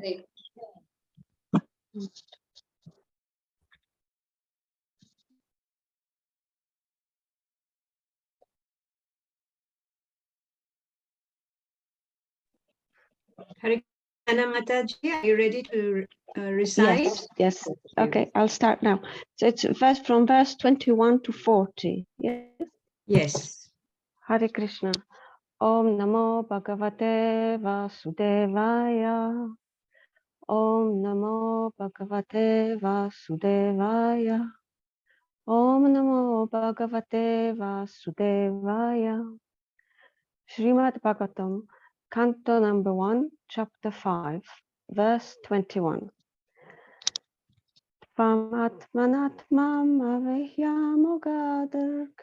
Hare Krishna Mataji, are you ready to recite? Yes, yes. Okay, I'll start now. So it's from verse 21 to 40. Yes. Yes. Hare Krishna. Om Namo Bhagavate Vasudevaya. Om Namo Bhagavate Vasudevaya. Om Namo Bhagavate Vasudevaya. Srimad Bhagavatam, Canto number 1, Chapter 5, verse 21. Tvamatmanatmam avehyamogadark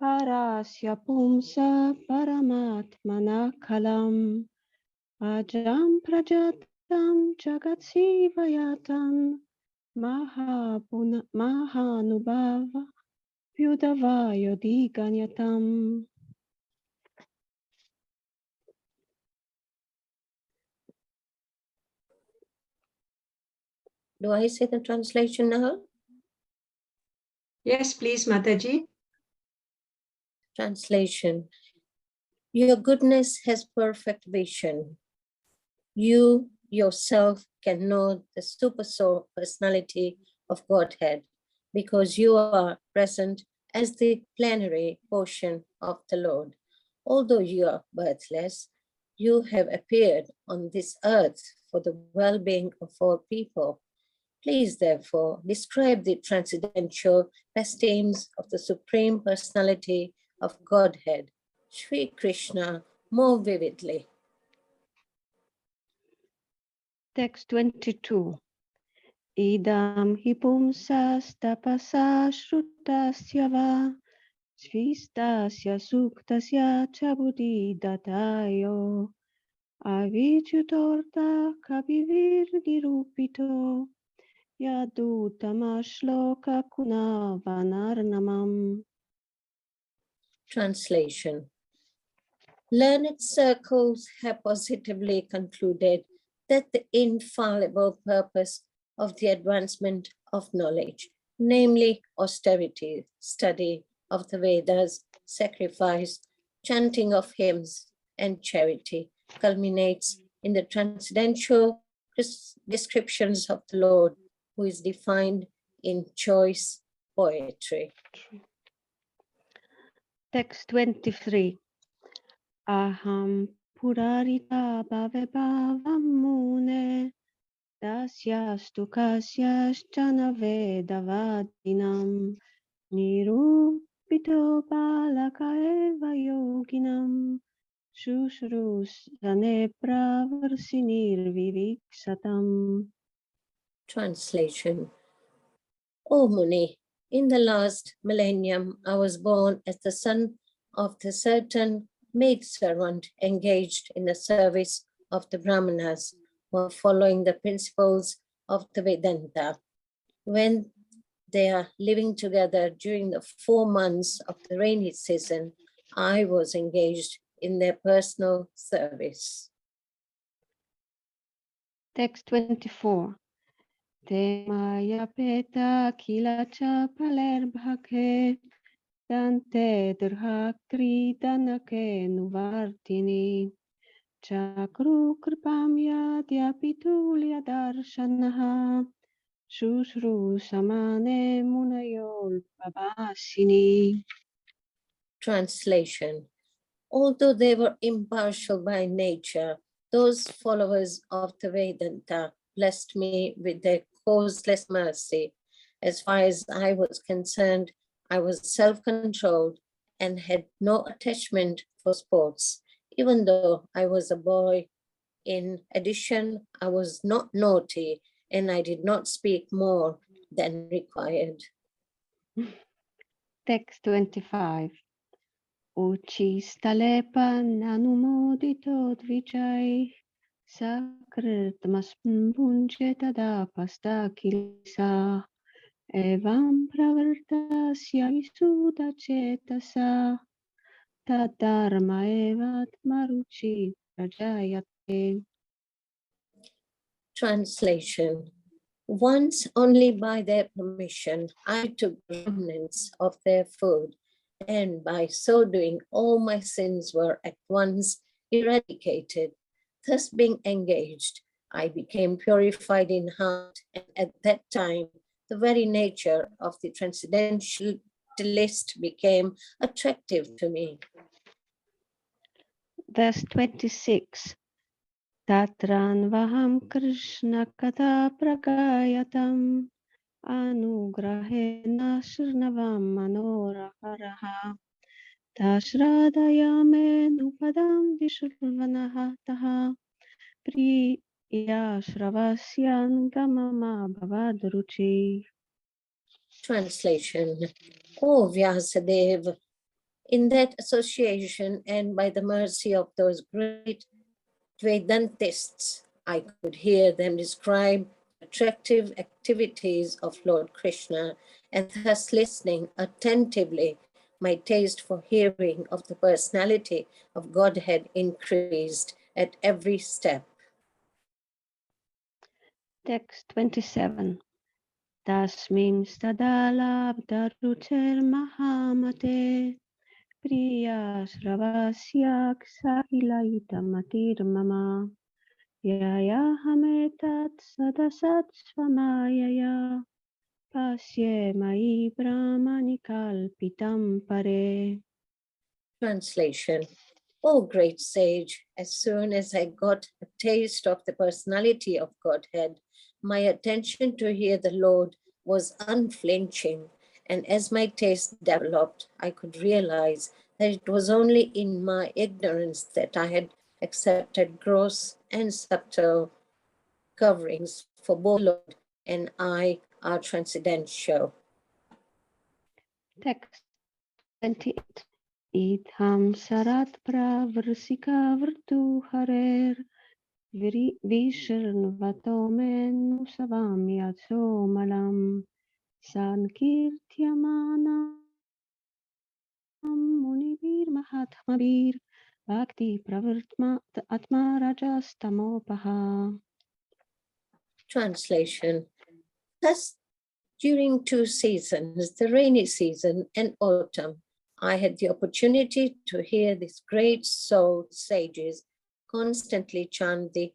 parasya pumsa paramatmana kalam ajam prajatam jagatsivayatam mahanubhava vyudavayodiganatam. Do I say the translation now? Yes, please, Mataji. Translation. Your goodness has perfect vision. You yourself can know the super soul personality of Godhead because you are present as the plenary portion of the Lord. Although you are birthless, you have appeared on this earth for the well-being of all people. Please, therefore, describe the transcendental pastimes of the Supreme Personality of Godhead, Sri Krishna, more vividly. Text 22. Idam hi pumsas tapasa shrutasya va svistasya suktasya chabudi datayo avichutorta kabivir nirupito yadutama kuna vanarnamam. Translation. Learned circles have positively concluded that the infallible purpose of the advancement of knowledge, namely austerity, study of the Vedas, sacrifice, chanting of hymns, and charity, culminates in the transcendental descriptions of the Lord, who is defined in choice poetry. Text 23. Aham purarita bhave bhavam mune dasyastu kasyaschana vedavadinam nirupito balaka eva yoginam shushrusane pravarsinir viviksatam. Translation. O Muni, in the last millennium, I was born as the son of the certain maidservant engaged in the service of the Brahmanas who are following the principles of the Vedanta. When they are living together during the 4 months of the rainy season, I was engaged in their personal service. Text 24. Te maya peta kilacha paler bhake dante durhakri danake nuvartini chakru kripam yadyapitulya darshanaha shushru samane munayol babasini. Translation. Although they were impartial by nature, those followers of the Vedanta blessed me with their causeless mercy. As far as I was concerned, I was self-controlled and had no attachment for sports. Even though I was a boy, in addition, I was not naughty and I did not speak more than required. Text 25. Uchistalepan anumodito dvijay sakritmas punchetada pasta kilisa evam pravartasya visuddha cetasa tadharma evat maruchi prajayate. Translation. Once only by their permission, I took remnants of their food, and by so doing, all my sins were at once eradicated. Thus being engaged, I became purified in heart, and at that time, the very nature of the transcendentalist became attractive to me. Verse 26. Tatran vaham Krishna katha pragayatam anugrahena shrnavam manoraharaha tashradayame nupadam vishurvanaha taha priya shravasyan gamama bhavadruchi. Translation. O Vyasadeva, in that association and by the mercy of those great Vedantists, I could hear them describe attractive activities of Lord Krishna, and thus listening attentively, my taste for hearing of the personality of Godhead increased at every step. Text 27. Tasmin stadalabdarucher mahamate priya shravasyak sahilaitamatir mama yaya hametat sadasat swamayaya pasye mai brahmanikalpitam pare. Translation. O great sage, as soon as I got a taste of the personality of Godhead, my attention to hear the Lord was unflinching. And as my taste developed, I could realize that it was only in my ignorance that I had accepted gross and subtle coverings, for both Lord and I are transcendental. Text 28. Idham sarat pravrsika vrtu harer Vishirnvatomen savam yatso malam sankirtyamanam munivir mahatmavir bhakti pravartma atma rajastamopaha. Translation. Thus, during two seasons, the rainy season and autumn, I had the opportunity to hear these great soul sages constantly chant the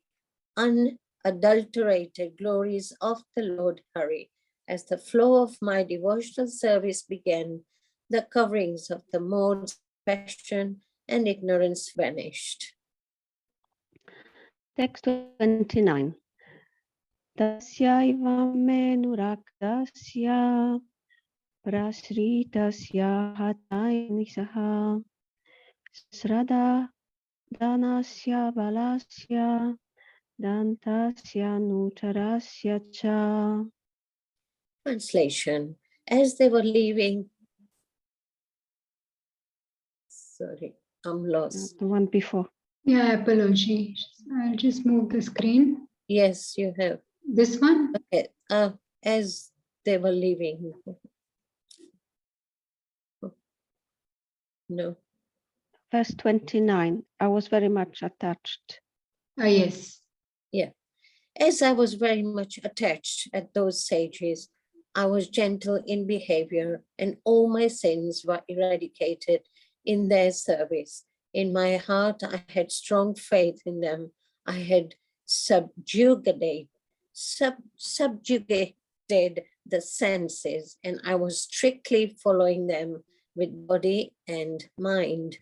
unadulterated glories of the Lord Hari. As the flow of my devotional service began, the coverings of the modes of passion and ignorance vanished. Text 29. Tasyaiva menuraktasya prasritasya hatayanisaha srada danasya balasya dantasya nutarasya cha. Translation. As they were leaving, sorry, I'm lost. The one before. Yeah, apologies. I'll just move the screen. Yes, you have. This one? Okay. As they were leaving. No. Verse 29. I was very much attached. Yes. Yeah. As I was very much attached at those sages, I was gentle in behavior, and all my sins were eradicated in their service. In my heart, I had strong faith in them. I had subjugated the senses, and I was strictly following them with body and mind.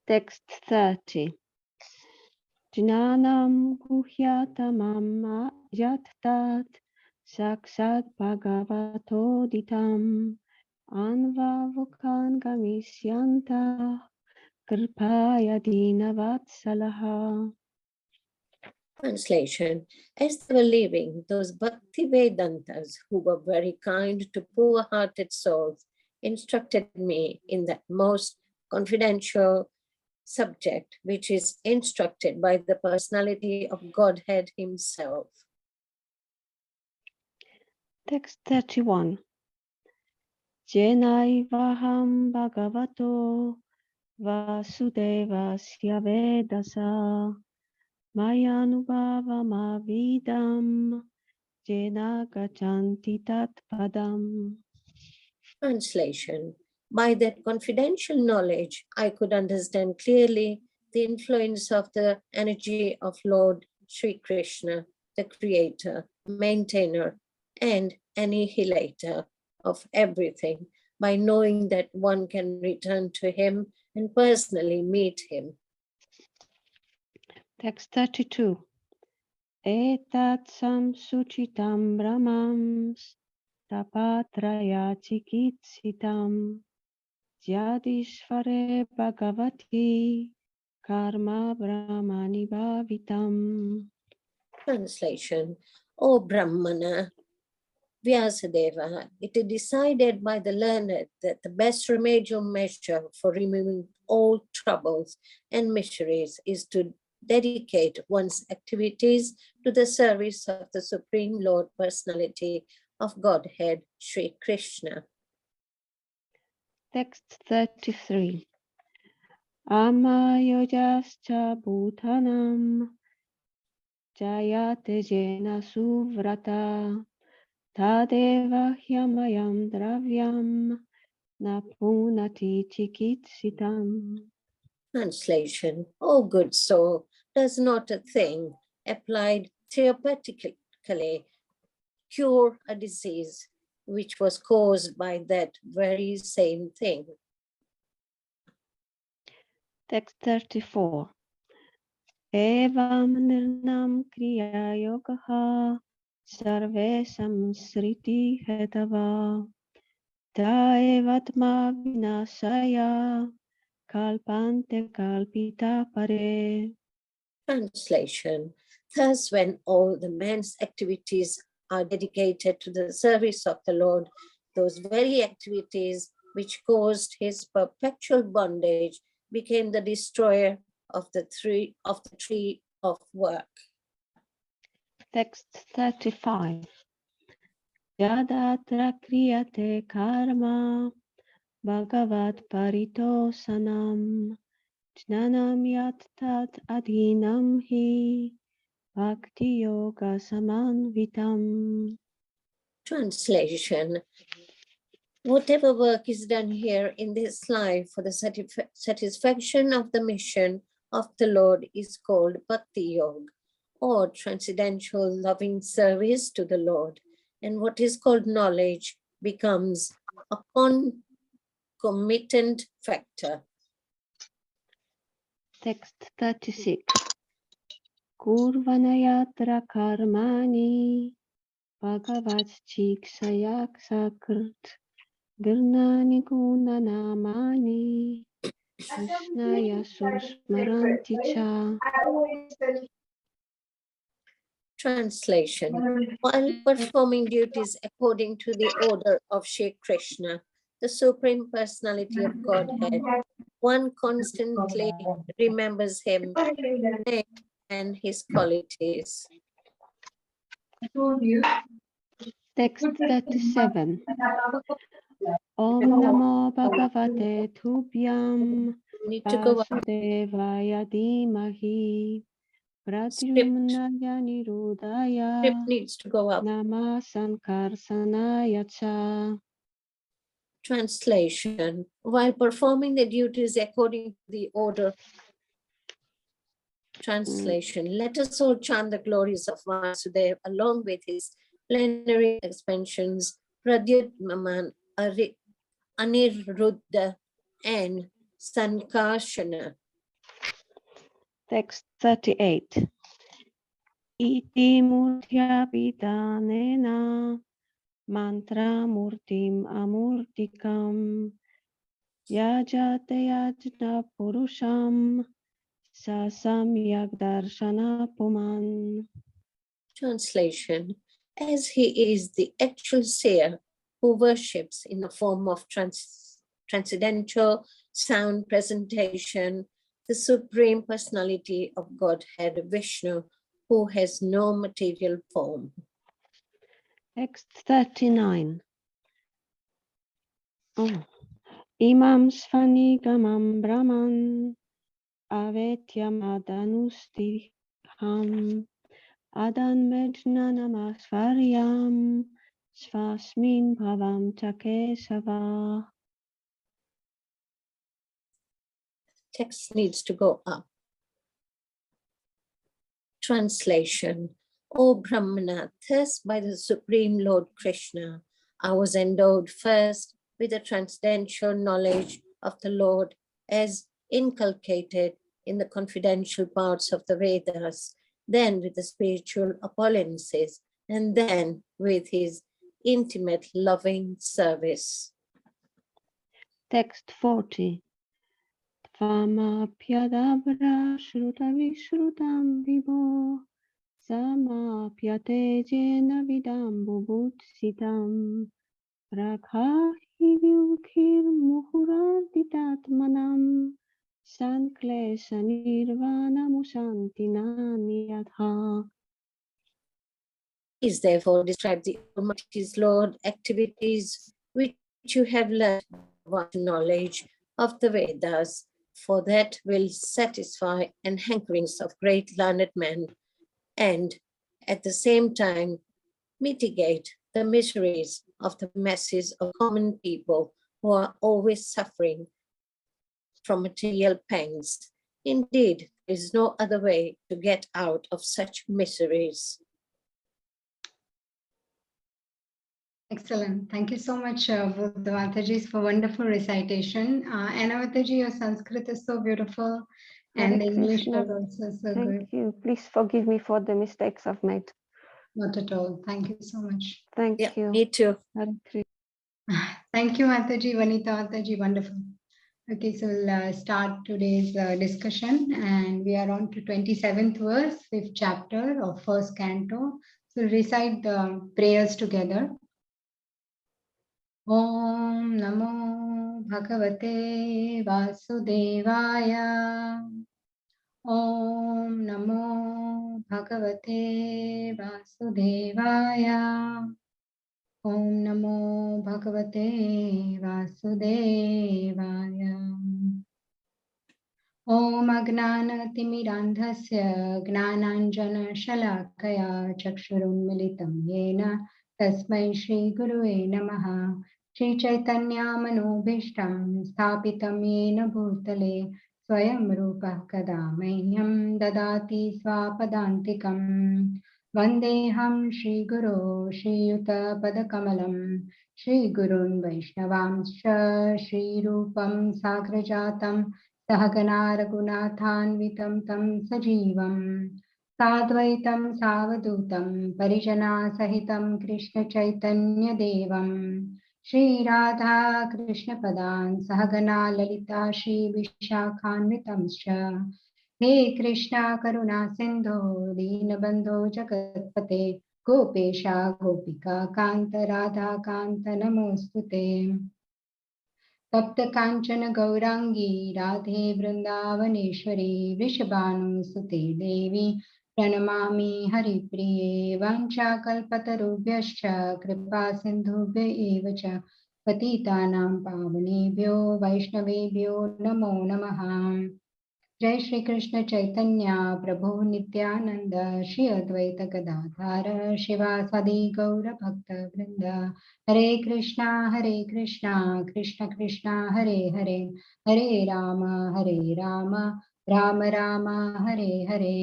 Text 30. Jnanam guhyatamam yattat saksat bhagavato ditam anvavukan gamisyanta kripaya dinavatsalaha. Translation. As they were leaving, those Bhakti Vedantas, who were very kind to poor-hearted souls, instructed me in that most confidential subject, which is instructed by the personality of Godhead himself. Text 31. Jenaivaham bhagavato vasudevasya vedasa Mayanubhavamavidam jena gacanti tat padam. Translation. By that confidential knowledge, I could understand clearly the influence of the energy of Lord Sri Krishna, the creator, maintainer, and annihilator of everything, by knowing that one can return to him and personally meet him. Text 32. Etat samsuchitam brahmam tapatraya chikitsitam Jyadishvare bhagavati karma brahmani bhavitam. Translation. O Brahmana, Vyasadeva, it is decided by the learned that the best remedial measure for removing all troubles and miseries is to dedicate one's activities to the service of the Supreme Lord Personality of Godhead, Sri Krishna. Text 33. Amayojascha bhutanam jayate jena suvrata tadeva hyamayam dravyam na punati chikitsitam. Translation. O good soul, does not a thing applied therapeutically cure a disease which was caused by that very same thing? Text 34. Evam nirnam kriya yogaha sarve samsriti hetava taevatma vinasaya kalpante kalpita pare. Translation. Thus, when all the man's activities are dedicated to the service of the Lord, those very activities which caused his perpetual bondage became the destroyer of the tree of work. Text 35. Yadatra kriyate karma bhagavat paritosanam jnanam yattat adhinam hi bhakti yoga samanvitam. Translation. Whatever work is done here in this life for the satisfaction of the mission of the Lord is called Bhakti Yoga, or transcendental loving service to the Lord. And what is called knowledge becomes a concomitant factor. Text 36. Kurvanayatra karmani bhagavat chiksaya sakrit girnani gunanamani krishnaya susmaranti cha. Translation. While performing duties according to the order of Sri Krishna, the Supreme Personality of Godhead, one constantly remembers him and his qualities. Text 37. Om Namo Bhagavate Tubhyam Need to go up. Vasudevaya Dhimahi Script Pradyumnaya Nirudaya needs to go up. Nama Sankarsanaya Cha. Translation. While performing the duties according to the order. Translation. Let us all chant the glories of Vasudeva along with his plenary expansions, Pradyutman, Aniruddha, and Sankarshana. Text 38. Iti murtya pitanena mantra murtim amurtikam yajate yajna purusham sasam yagdarshana puman. Translation. As he is the actual seer who worships in the form of transcendental sound presentation, the Supreme Personality of Godhead, Vishnu, who has no material form. Text 39. Imam Svanigamam Brahman Avetyam Adanusti Shubham Adanmejnanamasvaryam Svasmin Bhavam Takesava. Text needs to go up. Translation. O Brahmana, thus by the Supreme Lord Krishna, I was endowed first with the transcendental knowledge of the Lord as inculcated in the confidential parts of the Vedas, then with the spiritual appliances, and then with his intimate loving service. Text 40. Tvamapyadabra shrutavishrutam vibo samapyate jena vidam bubutsitam rakhahi vyukhir muhuradhitatmanam sanklesha nirvana musantina niyatha. Please therefore describe the Almighty's Lord activities which you have learned by knowledge of the Vedas, for that will satisfy and hankerings of great learned men, and at the same time mitigate the miseries of the masses of common people who are always suffering from material pangs. Indeed, there is no other way to get out of such miseries. Excellent. Thank you so much, both the Matajis, for wonderful recitation. And Mataji, your Sanskrit is so beautiful, and Hare the English Krishna. was also so Thank good. you. Please forgive me for the mistakes I've made. Not at all. Thank you so much. Thank Yeah, you. me too. Hare Krishna. Thank you, Mataji, Vanita Mataji, wonderful. Okay, so we'll start today's discussion, and we are on to 27th verse, 5th chapter of 1st canto. So we'll recite the prayers together. Om Namo Bhagavate Vasudevaya. Om Namo Bhagavate Vasudevaya. Om Namo Bhagavate Vasudevaya. Om Agnanatimirandhasya Gnananjana-shalakaya Chakshurunmilitam Yena Tasmai Shri Gurave Namaha. Shri Chaitanya Manobhishtam Sthapitam Yena Bhutale Swayam Rupa Kada Mahyam Dadati Swapadantikam. Vandeham Shri Guru Shri Yuta Padakamalam Shri Gurun Vaishnavamscha Shri Rupam Sagrajatam सहगना रघुनाथान्वितं तं सजीवं साद्वैतं सावधूतं परिजना सहितं कृष्ण चैतन्य देवं श्रीराधा कृष्णपदान् सहगना ललिता श्री विशाखान्वितंश्च हे कृष्णा करुणा सिन्धो दीनबन्धो जगत्पते गोपेशा गोपिका कान्त राधा कान्त नमोऽस्तुते तप्त कांचन गौरांगी राधे वृंदावनेश्वरी वृषभानुसुते देवी प्रणमामि हरिप्रिये वाञ्छाकल्पतरुभ्यश्च कृपा सिन्धुभ्य एव च पतितानां पावनेभ्यो वैष्णवेभ्यो नमो नमः। जय श्री कृष्ण चैतन्य प्रभु नित्यानंद श्री अद्वैत गदाधर शिवासादि गौर भक्त वृंद हरे कृष्णा कृष्ण कृष्ण हरे हरे हरे राम राम राम हरे हरे।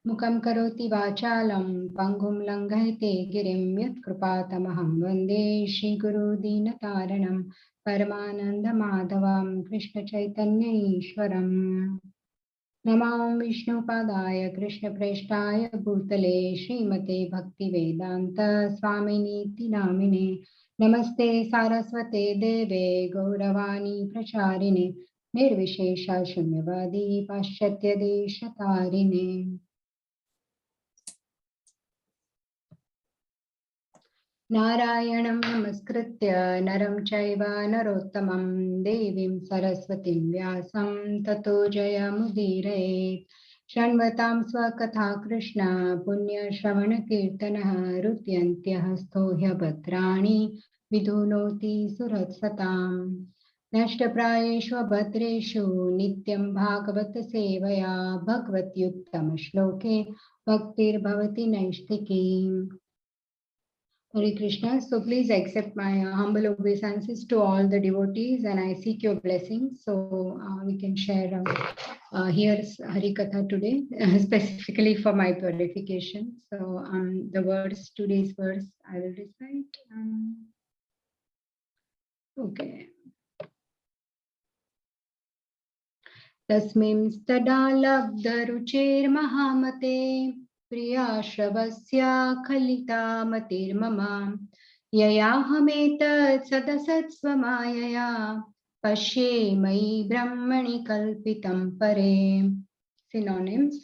मुखं करोति वाचालं पङ्गुं लङ्घयते गिरिं यत्कृपातमहं वन्दे श्रीगुरुदीनतारणं परमानन्दमाधवं कृष्णचैतन्य ईश्वरम्। नमो विष्णुपादाय कृष्णप्रेष्ठाय भूतले श्रीमते भक्तिवेदान्त स्वामिनीति नामिने नमस्ते सारस्वते देवे गौरवाणी प्रचारिणे निर्विशेष शून्यवादी पाश्चात्य देशतारिणे। नारायणं नमस्कृत्य नरं चैव नरोत्तमं देवीं सरस्वतीं व्यासं ततो जयमुदीरयेत्। शृण्वतां स्वकथा कृष्ण पुण्यश्रवणकीर्तनः हृद्यन्त्यः स्तोह्यभद्राणि विधुनोति सुरत्सताम्। नष्टप्रायेषु भद्रेषु नित्यं भागवत सेवया भगवत्युत्तमश्लोके भक्तिर्भवति नैष्ठिकी. Hare Krishna. So please accept my humble obeisances to all the devotees, and I seek your blessings so we can share here Hari Katha today, specifically for my purification. So the words, today's verse, I will recite. Okay. तस्मिंस्तदा लब्धरुचेर्महामते प्रियाश्रवस्या खलिता मतिर्मम ययाहमेतत् सदसत्स्वमायया पश्ये मयि ब्रह्मणि कल्पितं परे. Synonyms.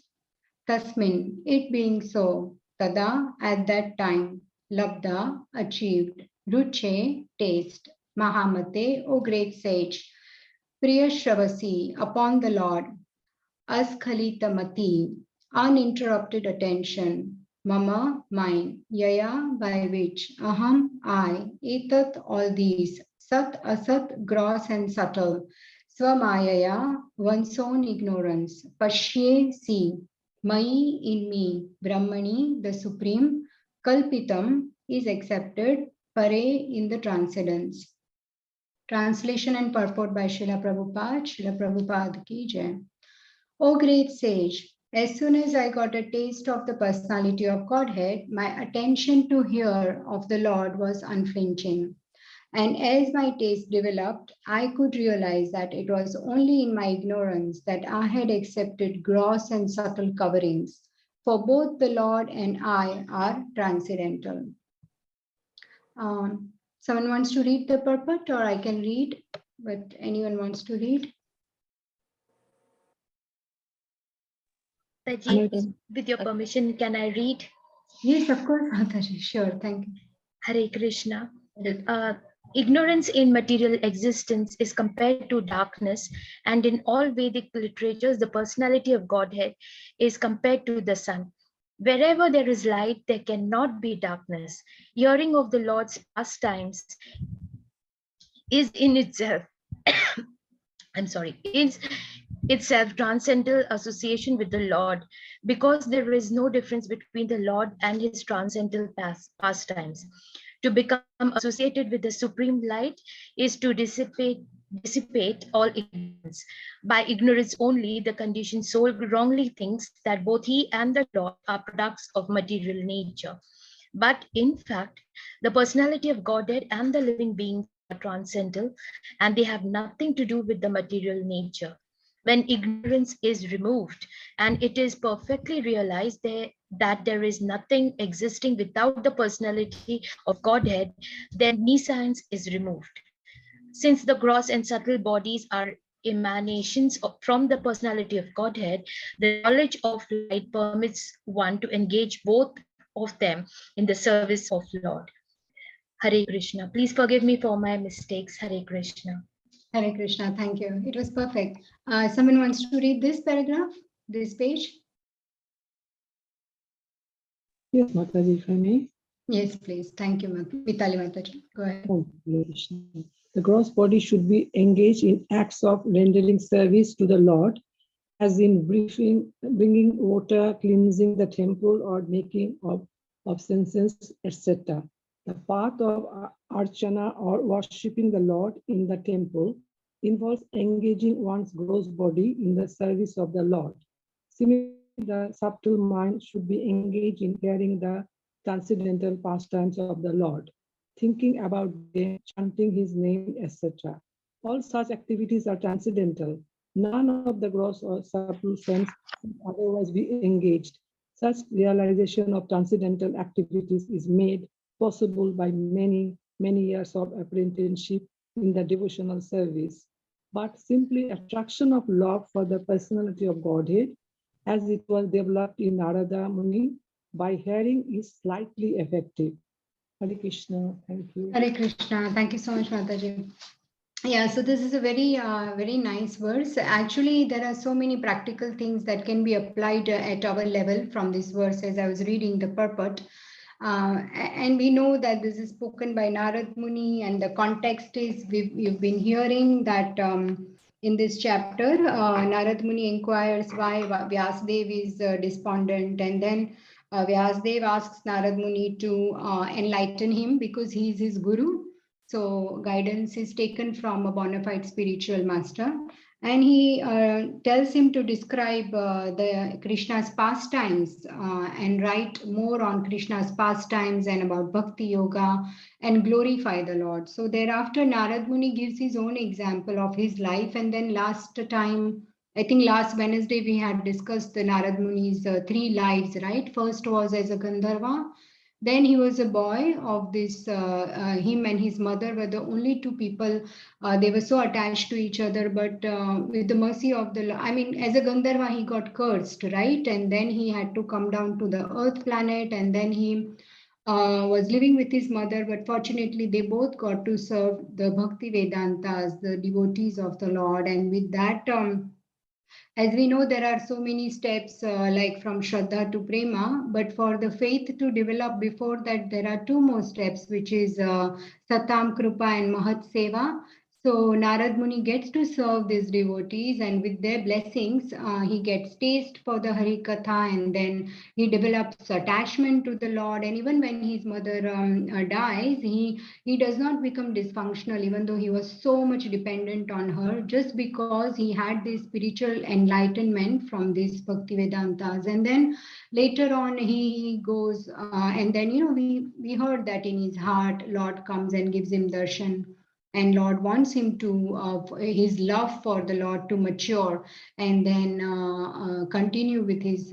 Tasmin, it being so, tada, at that time, labda, achieved, ruche, taste, mahamate, O great sage, priyashravasi, upon the Lord, askhalitamati, uninterrupted attention, mama, mine, yaya, by which, aham, I, etat, all these, sat, asat, gross and subtle, swamayaya, one's own ignorance, pashye, see, Mai, in me, Brahmani, the supreme, Kalpitam, is accepted, Pare, in the transcendence. Translation and purport by Srila Prabhupada. Srila Prabhupada ki jai. O great sage, as soon as I got a taste of the personality of Godhead, my attention to hear of the Lord was unflinching. And as my taste developed, I could realize that it was only in my ignorance that I had accepted gross and subtle coverings, for both the Lord and I are transcendental. Someone wants to read the purport, or I can read, but anyone wants to read? Mataji, with your permission, can I read? Yes, of course, Mataji. Sure, thank you. Hare Krishna. Ignorance in material existence is compared to darkness, and in all Vedic literatures, the personality of Godhead is compared to the sun. Wherever there is light, there cannot be darkness. Hearing of the Lord's pastimes is in itself, is itself transcendental association with the Lord, because there is no difference between the Lord and his transcendental pastimes. To become associated with the supreme light is to dissipate all ignorance. By ignorance only, the conditioned soul wrongly thinks that both he and the Lord are products of material nature. But in fact, the personality of Godhead and the living beings are transcendental, and they have nothing to do with the material nature. When ignorance is removed and it is perfectly realized that there is nothing existing without the personality of Godhead, then nescience is removed. Since the gross and subtle bodies are emanations from the personality of Godhead, the knowledge of light permits one to engage both of them in the service of Lord. Hare Krishna. Please forgive me for my mistakes. Hare Krishna. Hare Krishna, thank you. It was perfect. Someone wants to read this paragraph, this page? Yes, Mataji, if I may. Yes, please. Thank you, Vitali Mataji. Go ahead. The gross body should be engaged in acts of rendering service to the Lord, as in bringing water, cleansing the temple, or making of obeisances, etc. The path of archana, or worshipping the Lord in the temple, involves engaging one's gross body in the service of the Lord. Similarly, the subtle mind should be engaged in hearing the transcendental pastimes of the Lord, thinking about them, chanting his name, etc. All such activities are transcendental. None of the gross or subtle sense can otherwise be engaged. Such realization of transcendental activities is made possible by many years of apprenticeship in the devotional service. But simply attraction of love for the personality of Godhead, as it was developed in Narada Muni, by hearing is slightly effective. Hare Krishna, thank you. Hare Krishna, thank you so much, Mataji. Yeah, so this is a very nice verse. Actually, there are so many practical things that can be applied at our level from this verse as I was reading the purport. And we know that this is spoken by Narad Muni, and the context is you've been hearing that in this chapter, Narad Muni inquires why Vyasadev is despondent, and then Vyasadev asks Narad Muni to enlighten him because he is his guru. So guidance is taken from a bona fide spiritual master. And he tells him to describe the Krishna's pastimes and write more on Krishna's pastimes and about Bhakti Yoga and glorify the Lord. So thereafter, Narad Muni gives his own example of his life. And then last time, I think last Wednesday, we had discussed the Narad Muni's 3 lives, right? First was as a Gandharva. Then he was a boy of this, him and his mother were the only 2 people. They were so attached to each other, but with the mercy of the, I mean, as a Gandharva, he got cursed, right? And then he had to come down to the earth planet, and then he was living with his mother, but fortunately they both got to serve the Bhakti Vedantas, the devotees of the Lord. And with that, as we know, there are so many steps like from Shraddha to Prema, but for the faith to develop before that, there are 2 more steps, which is Satam Krupa and Mahat Seva. So Narad Muni gets to serve these devotees, and with their blessings, he gets taste for the Hari Katha, and then he develops attachment to the Lord. And even when his mother dies, he does not become dysfunctional, even though he was so much dependent on her, just because he had this spiritual enlightenment from these Bhakti Vedantas. And then later on, he goes, and then, we heard that in his heart, Lord comes and gives him darshan. And Lord wants him to, his love for the Lord to mature and then continue with his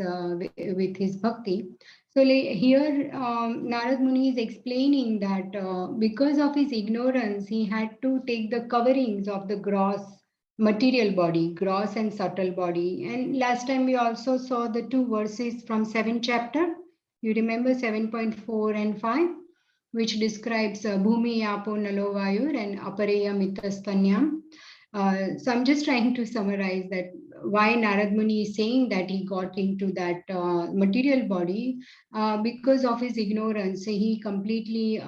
bhakti. So here, Narad Muni is explaining that because of his ignorance, he had to take the coverings of the gross material body, gross and subtle body. And last time we also saw the 2 verses from 7th chapter. You remember 7.4 and 5? Which describes Bhumi Apo Nalo Vayur and Apareya Mitastanyam. So I'm just trying to summarize that why Narad Muni is saying that he got into that material body because of his ignorance. He completely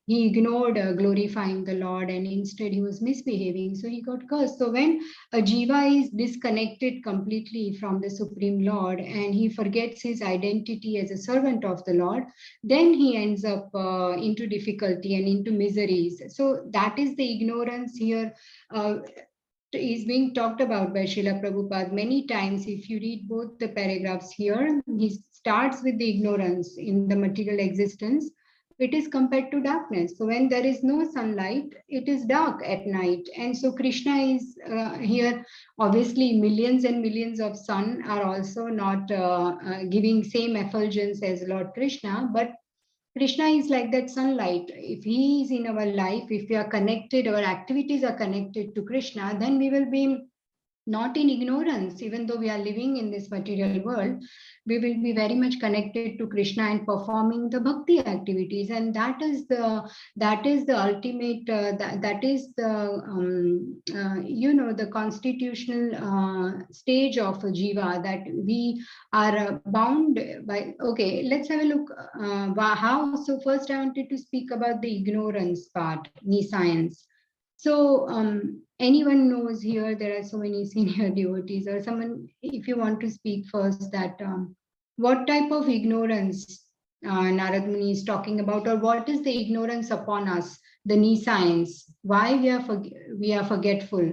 he ignored glorifying the Lord, and instead he was misbehaving. So he got cursed. So when a jiva is disconnected completely from the Supreme Lord and he forgets his identity as a servant of the Lord, then he ends up into difficulty and into miseries. So that is the ignorance here is being talked about by Srila Prabhupada many times. If you read both the paragraphs here, he starts with the ignorance in the material existence. It is compared to darkness. So when there is no sunlight, it is dark at night. And so Krishna is here. Obviously, millions and millions of sun are also not giving same effulgence as Lord Krishna, but Krishna is like that sunlight. If he is in our life, if we are connected, our activities are connected to Krishna, then we will be not in ignorance. Even though we are living in this material world, we will be very much connected to Krishna and performing the bhakti activities. And that is the ultimate, that is the the constitutional stage of a jiva, that we are bound by. Okay, let's have a look how. So first I wanted to speak about the ignorance part, nescience. So anyone knows here, there are so many senior devotees, or someone, if you want to speak first, that what type of ignorance Narad Muni is talking about, or what is the ignorance upon us, the nescience, why we are forgetful,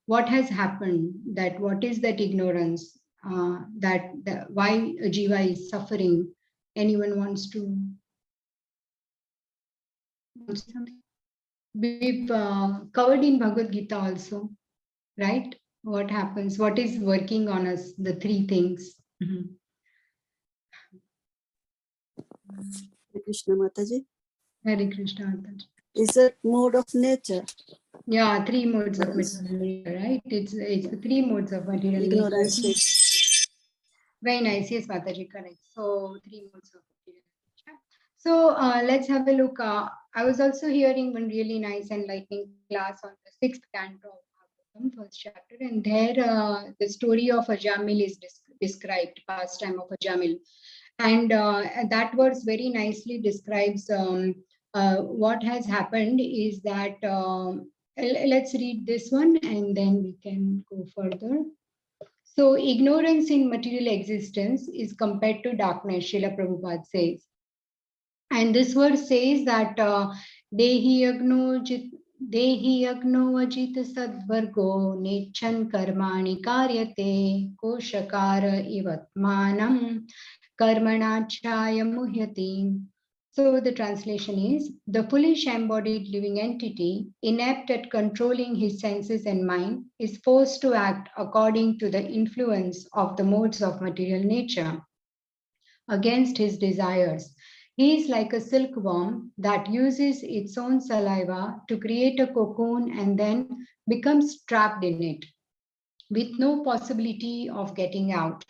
what has happened, that what is that ignorance, that why a jiva is suffering. Anyone wants to say something? We've covered in Bhagavad Gita also, right? What happens? What is working on us? The 3 things. Hare Krishna Mataji. Hare Krishna. Mataji. Is a mode of nature. Yeah, 3 modes of material nature, right? It's the 3 modes of material Ignorance. nature. Very nice. Yes, Mataji, correct. So 3 modes of material nature. So let's have a look. I was also hearing one really nice enlightening class on the 6th canto of Bhagavatam, 1st chapter, and there the story of Ajamil is described, pastime of Ajamil. And that verse very nicely describes what has happened is that, let's read this one and then we can go further. So ignorance in material existence is compared to darkness, Srila Prabhupada says. And this verse says that Dehi agno ajit sadvargo nechan karmani karyate koshakara ivatmanam karmanachaya muhyati. So the translation is, the foolish embodied living entity, inept at controlling his senses and mind, is forced to act according to the influence of the modes of material nature against his desires. He is like a silkworm that uses its own saliva to create a cocoon and then becomes trapped in it with no possibility of getting out.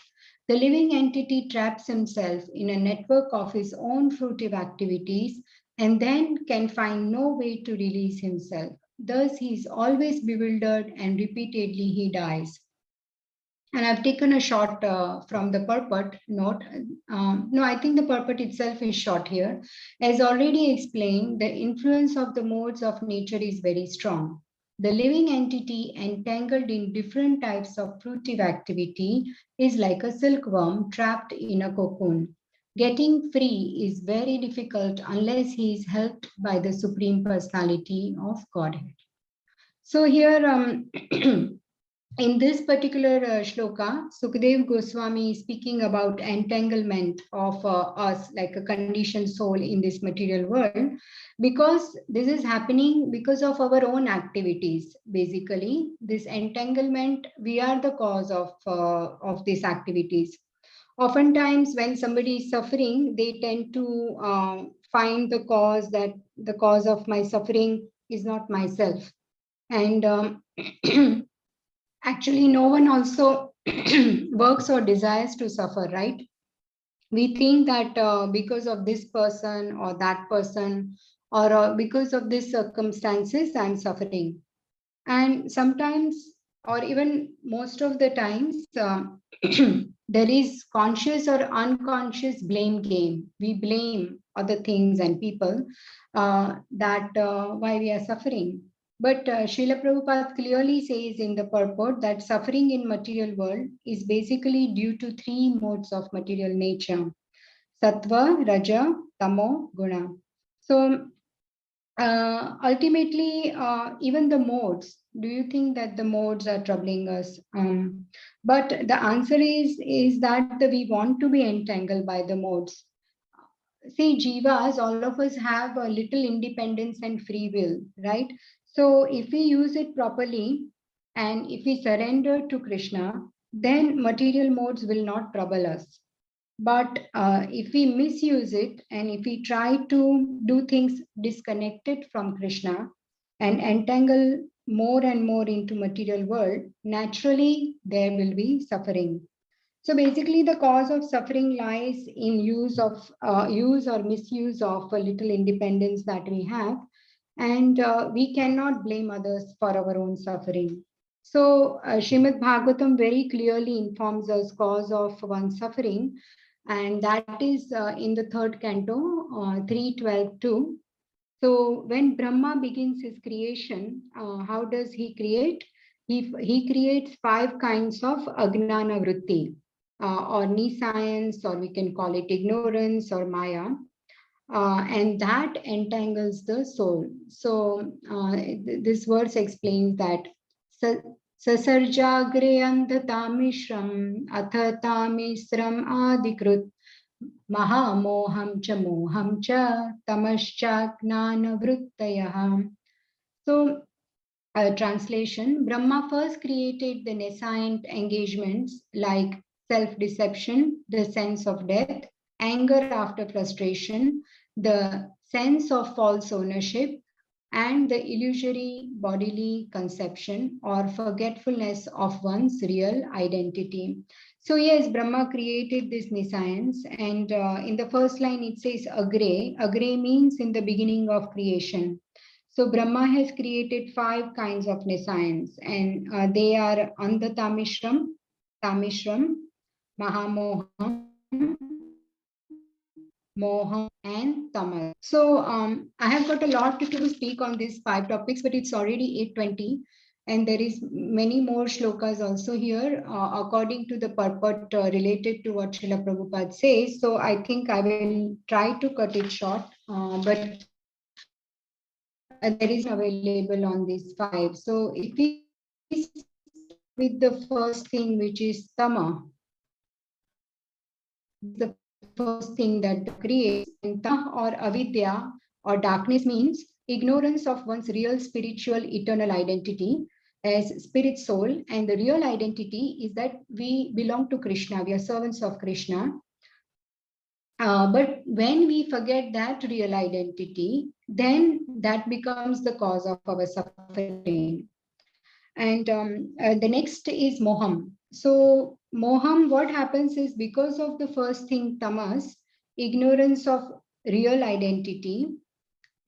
The living entity traps himself in a network of his own fruitive activities and then can find no way to release himself. Thus, he is always bewildered and repeatedly he dies. And I've taken a short from the purport note. No, I think the purport itself is short here. As already explained, the influence of the modes of nature is very strong. The living entity entangled in different types of fruitive activity is like a silkworm trapped in a cocoon. Getting free is very difficult unless he is helped by the Supreme Personality of Godhead. So here, in this particular shloka, Sukadev Goswami is speaking about entanglement of us like a conditioned soul in this material world, because this is happening because of our own activities. Basically, this entanglement, we are the cause of these activities. Oftentimes, when somebody is suffering, they tend to find the cause that the cause of my suffering is not myself. And actually, no one also works or desires to suffer, right? We think that because of this person or that person, or because of these circumstances, I'm suffering. And sometimes, or even most of the times, there is conscious or unconscious blame game. We blame other things and people that why we are suffering. But Srila Prabhupada clearly says in the purport that suffering in material world is basically due to three modes of material nature: sattva, raja, tamo, guna. So ultimately, even the modes, do you think that the modes are troubling us? But the answer is that we want to be entangled by the modes. See, jivas, all of us have a little independence and free will, right? So if we use it properly and if we surrender to Krishna, then material modes will not trouble us. But if we misuse it and if we try to do things disconnected from Krishna and entangle more and more into material world, naturally there will be suffering. So basically, the cause of suffering lies in use or misuse of a little independence that we have, and we cannot blame others for our own suffering. So Srimad Bhagavatam very clearly informs us cause of one's suffering, and that is in the third canto, 3:12-2. So when Brahma begins his creation, how does he create? He creates 5 kinds of Agnana Vritti, or nescience, or we can call it ignorance or Maya. And that entangles the soul. So this verse explains that Sasarjagre andhatamishram athatamisram adikrut Mahamoham cha moham cha tamascha gnana vrittayah. So, translation, Brahma first created the nascent engagements like self-deception, the sense of death, anger after frustration, the sense of false ownership, and the illusory bodily conception or forgetfulness of one's real identity. So yes, Brahma created this nescience, and in the first line it says agre. Agre means in the beginning of creation. So Brahma has created 5 kinds of nescience, and they are Andhatamishram, Tamishram, Mahamoham, Moham, and Tamas. So I have got a lot to speak on these 5 topics, but it's already 8:20. And there is many more shlokas also here, according to the purport related to what Srila Prabhupada says. So I think I will try to cut it short, but there is available on these 5. So if we start with the first thing, which is tama, the first thing that creates, and tama or avidya or darkness means ignorance of one's real spiritual eternal identity as spirit soul, and the real identity is that we belong to Krishna, we are servants of Krishna. But when we forget that real identity, then that becomes the cause of our suffering. And the next is moham. So moham, what happens is because of the first thing, tamas, ignorance of real identity.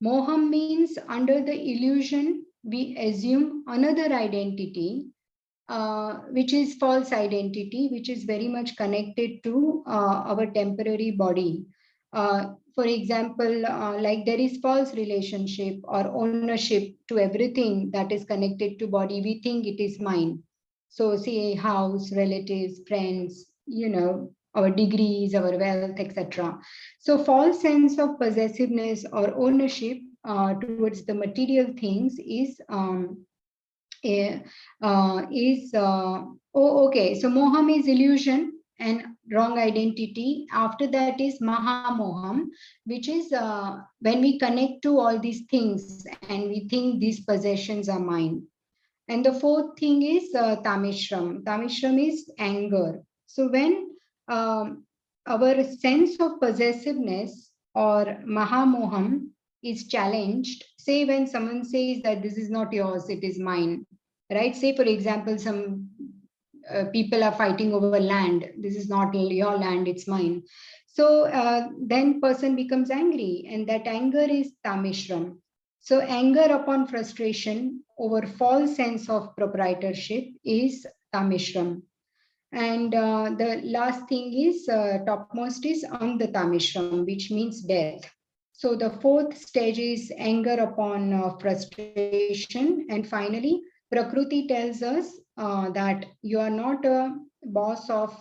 Moham means under the illusion, we assume another identity, which is false identity, which is very much connected to our temporary body. For example, like there is false relationship or ownership to everything that is connected to body. We think it is mine. So say house, relatives, friends, our degrees, our wealth, etc. So false sense of possessiveness or ownership towards the material things is okay. So moham is illusion and wrong identity. After that is mahamoham, which is when we connect to all these things and we think these possessions are mine. And the fourth thing is tamishram. Tamishram is anger. So when our sense of possessiveness or mahamoham is challenged, say when someone says that this is not yours, it is mine, right? Say, for example, some people are fighting over land. This is not your land, it's mine. So then person becomes angry, and that anger is tamishram. So anger upon frustration over false sense of proprietorship is tamishram. And the last thing is topmost is the tamishram, which means death. So the fourth stage is anger upon frustration. And finally, Prakriti tells us that you are not a boss of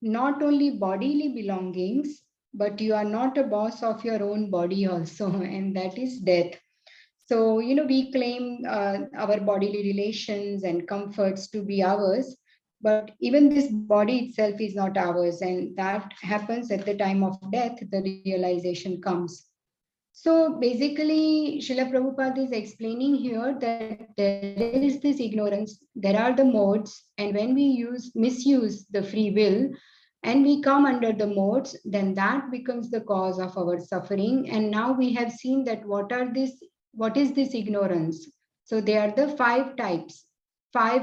not only bodily belongings, but you are not a boss of your own body also, and that is death. So, we claim our bodily relations and comforts to be ours, but even this body itself is not ours, and that happens at the time of death, the realization comes. So basically, Srila Prabhupada is explaining here that there is this ignorance, there are the modes, and when we misuse the free will, and we come under the modes, then that becomes the cause of our suffering. And now we have seen that what is this ignorance? So they are the 5 types, 5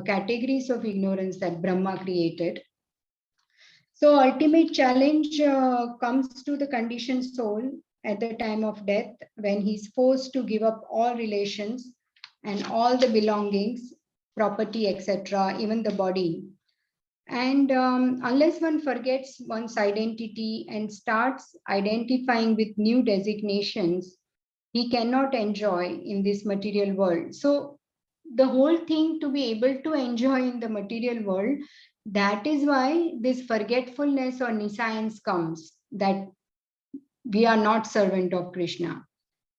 categories of ignorance that Brahma created. So ultimate challenge comes to the conditioned soul at the time of death, when he's forced to give up all relations and all the belongings, property, etc., even the body. And unless one forgets one's identity and starts identifying with new designations, he cannot enjoy in this material world. So the whole thing to be able to enjoy in the material world, that is why this forgetfulness or nescience comes, that we are not servant of Krishna.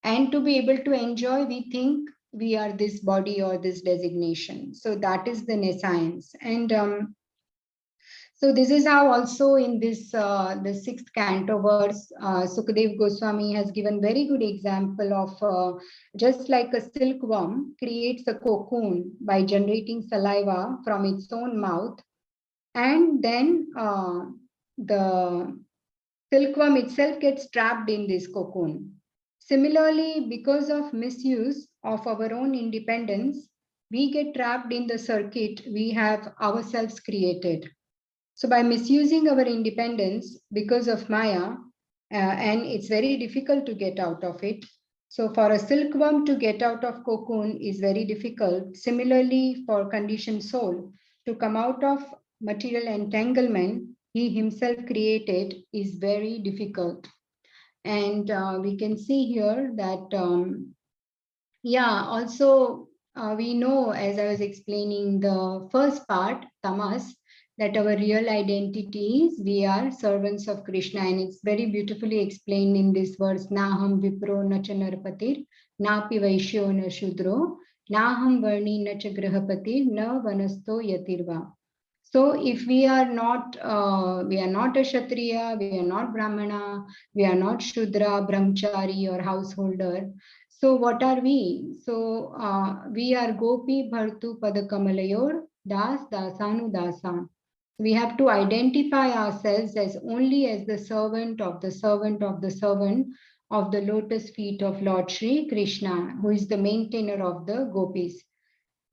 And to be able to enjoy, we think we are this body or this designation. So that is the nescience. And so this is how also in this the 6th canto verse, Sukadev Goswami has given very good example of just like a silkworm creates a cocoon by generating saliva from its own mouth, and then the silkworm itself gets trapped in this cocoon. Similarly, because of misuse of our own independence, we get trapped in the circuit we have ourselves created. So by misusing our independence because of Maya, and it's very difficult to get out of it. So for a silkworm to get out of cocoon is very difficult. Similarly, for conditioned soul to come out of material entanglement he himself created is very difficult. And we can see here that, also we know, as I was explaining the first part, tamas, that our real identity is we are servants of Krishna, and it's very beautifully explained in this verse, Naham Vipro Nacha Narpatir, Napi Vaishyo Na Shudro, Naham Varni Nacha Grahapatir, Na Vanasto Yatirva. So if we are not a Kshatriya, we are not Brahmana, we are not Shudra, Brahmachari or householder. So what are we? So we are Gopi Bhartu Padakamalayur Das Dasanu Dasan. We have to identify ourselves as only as the servant of the servant of the servant of the lotus feet of Lord Shri Krishna, who is the maintainer of the gopis.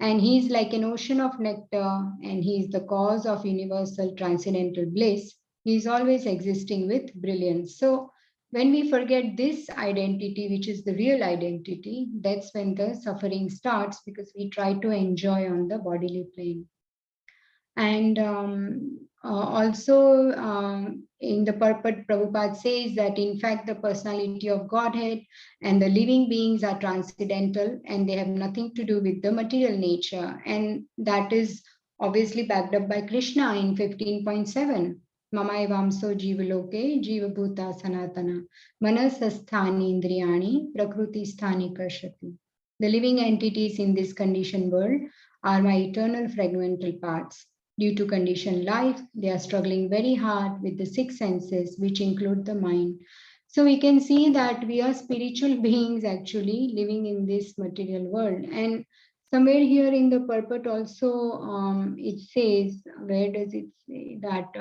And he is like an ocean of nectar, and he is the cause of universal transcendental bliss. He is always existing with brilliance. So when we forget this identity, which is the real identity, that's when the suffering starts, because we try to enjoy on the bodily plane. And also in the purport, Prabhupada says that in fact the personality of Godhead and the living beings are transcendental and they have nothing to do with the material nature. And that is obviously backed up by Krishna in 15.7. Mamai Vamso Jivaloke Jiva Bhuta Sanatana Manasasthani Indriyani Prakruti Sthani Karshati. The living entities in this conditioned world are my eternal fragmental parts. Due to conditioned life, they are struggling very hard with the six senses, which include the mind. So we can see that we are spiritual beings actually living in this material world. And somewhere here in the purport also, it says, where does it say that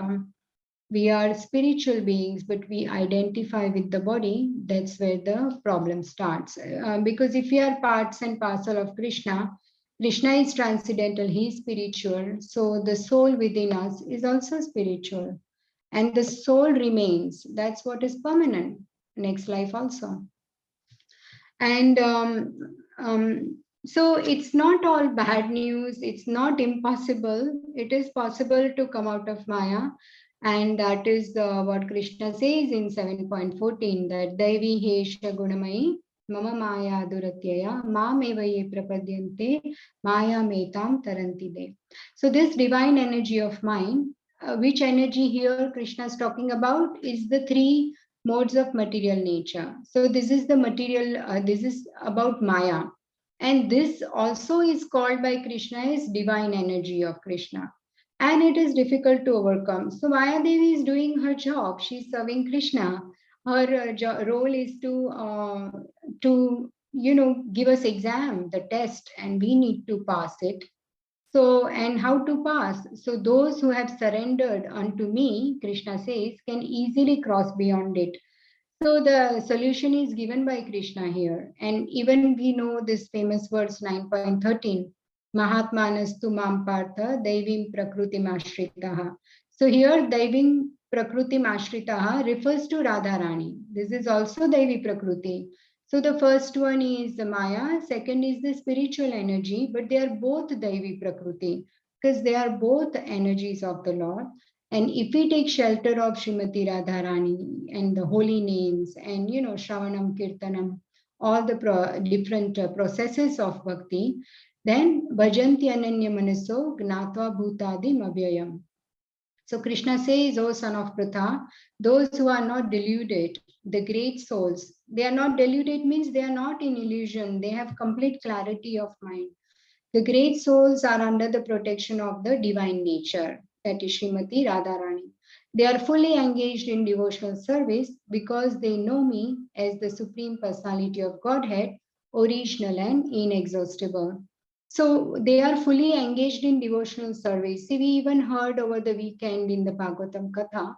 we are spiritual beings, but we identify with the body? That's where the problem starts. Because if we are parts and parcel of Krishna, Krishna is transcendental, he is spiritual. So the soul within us is also spiritual. And the soul remains. That's what is permanent. Next life also. And so it's not all bad news. It's not impossible. It is possible to come out of Maya. And that is what Krishna says in 7.14, that Devi Hesha Gunamai Mama Maya Duratyaya Mameva Ye Prapadyante Maya Metam Taranti De. So this divine energy of mine, which energy here Krishna is talking about, is the three modes of material nature. So this is the material, this is about Maya. And this also is called by Krishna as divine energy of Krishna. And it is difficult to overcome. So Maya Devi is doing her job. She's serving Krishna. Her role is to give us exam, the test, and we need to pass it. So, and how to pass? So those who have surrendered unto me, Krishna says, can easily cross beyond it. So the solution is given by Krishna here. And even we know this famous verse 9.13, Mahatmanastu Mam Partha Devim Prakrutim Ashritaha. So here Devim Prakrutim Ashritaha refers to Radharani. This is also Devi Prakruti. So the first one is the Maya, second is the spiritual energy, but they are both Devi Prakruti because they are both energies of the Lord. And if we take shelter of Srimati Radharani and the holy names and, Shravanam, Kirtanam, all the different processes of bhakti, then Bhajanti Ananya Manaso Gnatva Bhutadim Abhyayam. So Krishna says, O son of Pratha, those who are not deluded, the great souls, they are not deluded means they are not in illusion, they have complete clarity of mind. The great souls are under the protection of the divine nature, that is Srimati Radharani. They are fully engaged in devotional service because they know me as the Supreme Personality of Godhead, original and inexhaustible. So they are fully engaged in devotional service. See, we even heard over the weekend in the Bhagavatam Katha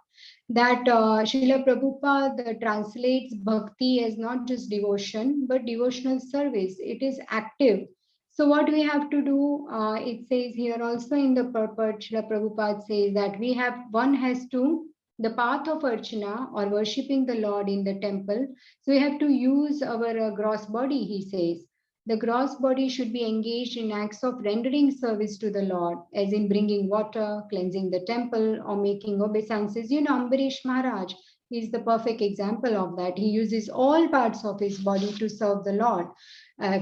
that Srila Prabhupada translates bhakti as not just devotion, but devotional service. It is active. So what we have to do, it says here also in the purport, Srila Prabhupada says that one has to, the path of Archana or worshipping the Lord in the temple. So we have to use our gross body, he says. The gross body should be engaged in acts of rendering service to the Lord, as in bringing water, cleansing the temple, or making obeisances. Ambarish Maharaj is the perfect example of that. He uses all parts of his body to serve the Lord,